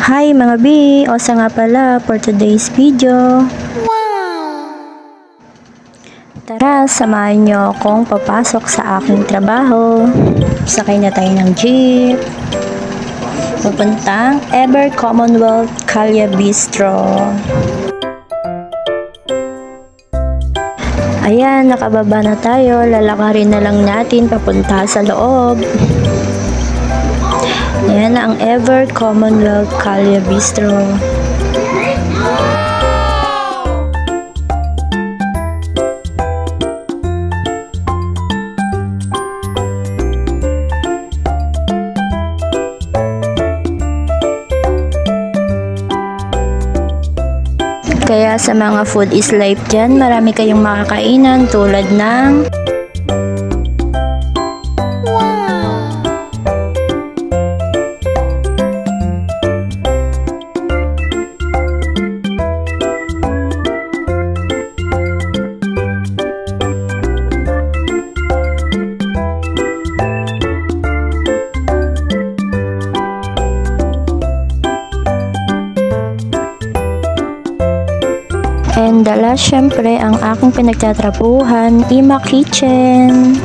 Hi mga B! Osa nga pala for today's video. Tara, samahan nyo akong papasok sa aking trabaho. Sakay na tayo ng jeep. Pupuntang Ever Commonwealth Kalya Bistro. Ayan, nakababa na tayo. Lalakarin na lang natin papunta sa loob. Ayan ang Ever Commonwealth Kalya Bistro. Kaya sa mga food is life dyan, marami kayong makakainan tulad ng and dala, syempre, ang aking pinagtatrabuhan, Ima Kitchen.